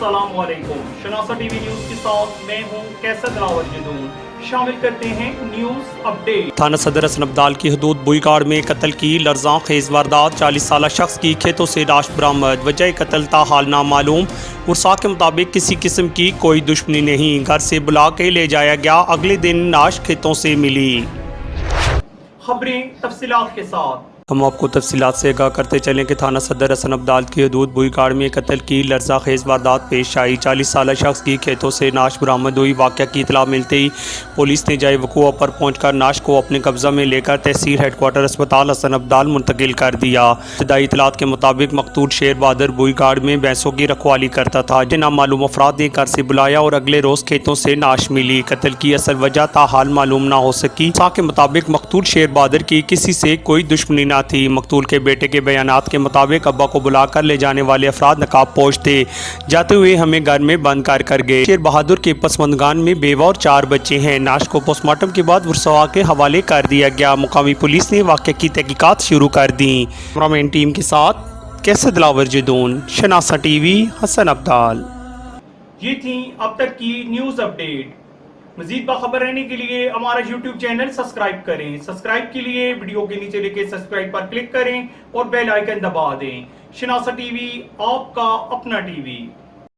अस्सलाम वालेकुम। शनासा TV news के साथ मैं हूं कैसर दिलावर जदून। शामिल करते हैं न्यूज अपडेट। थाना सदर हसन अब्दाल की हदूद बुईगाड़ में कत्ल की लर्ज़ां खेज वारदात। 40 साल शख्स की खेतों से लाश बरामद। वजह कत्ल ताहाल नामालूम। उर्सा के मुताबिक किसी किस्म की कोई दुश्मनी नहीं। घर से बुला के ले जाया गया। अगले दिन लाश खेतों से मिली। खबरें तफसीलात के साथ। हम आपको तफसीलात से आगाह करते चलें कि थाना सदर हसन अब्दाल की हदूद बुईगाड़ में कत्ल की लर्ज़ा खेज वारदात पेश आई। 40 साल शख्स की खेतों से नाश बरामद हुई। वाक़या की इतला मिलते ही पुलिस ने जाए वक़ूआ पर पहुंचकर नाश को अपने कब्ज़ा में लेकर तहसील हेडक्वार्टर अस्पताल हसन अब्दाल मुंतकिल कर दिया। इब्तदाई इतलात के मुताबिक मकतूल शेर बहादुर बुईगाड़ में भैंसों की रखवाली करता था, जिन्हें नामालूम अफराद ने घर से बुलाया और अगले रोज़ खेतों से नाश मिली। कत्ल की असल वजह ताहाल मालूम ना हो सकी। उर्सा के मुताबिक मकतूल शेर बहादुर की किसी से कोई दुश्मनी ना थी। मकतूल के बेटे के बयानात के मुताबिक अब्बा को बुलाकर ले जाने वाले अफराद नकाब पोश थे। जाते हुए हमें घर में बंद कर गए। शेर बहादुर के पसमंदगान में बेवा और 4 बच्चे हैं। नाश को पोस्टमार्टम के बाद वर्सवा के हवाले कर दिया गया। मुकामी पुलिस ने वाक़े की तहकीकात शुरू कर दी। कैमरामैन टीम के साथ कैसर दिलावर जदून, शनासा टीवी, हसन अब्दाल। ये थी अब तक की न्यूज अपडेट। मजीद बाखबर रहने के लिए हमारा YouTube चैनल सब्सक्राइब करें। सब्सक्राइब के लिए वीडियो के नीचे लिखे सब्सक्राइब पर क्लिक करें और बेल आइकन दबा दें। शनासा टीवी आपका अपना टीवी।